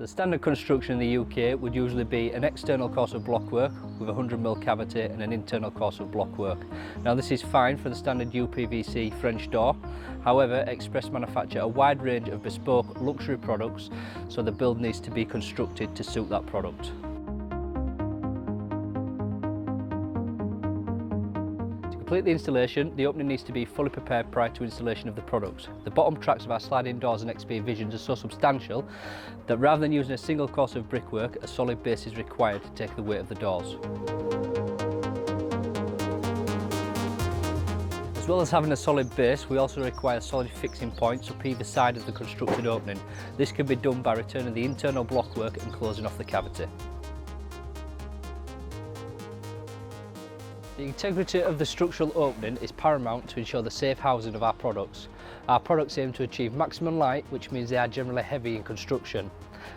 The standard construction in the UK would usually be an external course of blockwork with a 100mm cavity and an internal course of blockwork. Now this is fine for the standard UPVC French door. However, Express manufacture a wide range of bespoke luxury products, so the build needs to be constructed to suit that product. To complete the installation, the opening needs to be fully prepared prior to installation of the product. The bottom tracks of our sliding doors and XP Visions are so substantial that rather than using a single course of brickwork, a solid base is required to take the weight of the doors. As well as having a solid base, we also require solid fixing points up either side of the constructed opening. This can be done by returning the internal blockwork and closing off the cavity. The integrity of the structural opening is paramount to ensure the safe housing of our products. Our products aim to achieve maximum light, which means they are generally heavy in construction.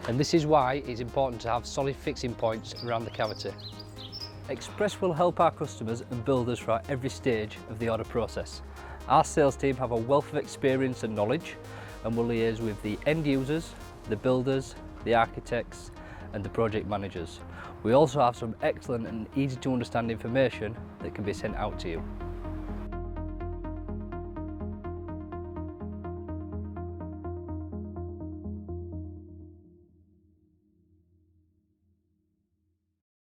And this is why it's important to have solid fixing points around the cavity. Express will help our customers and builders throughout every stage of the order process. Our sales team have a wealth of experience and knowledge and will liaise with the end users, the builders, the architects and the project managers. We also have some excellent and easy to understand information that can be sent out to you.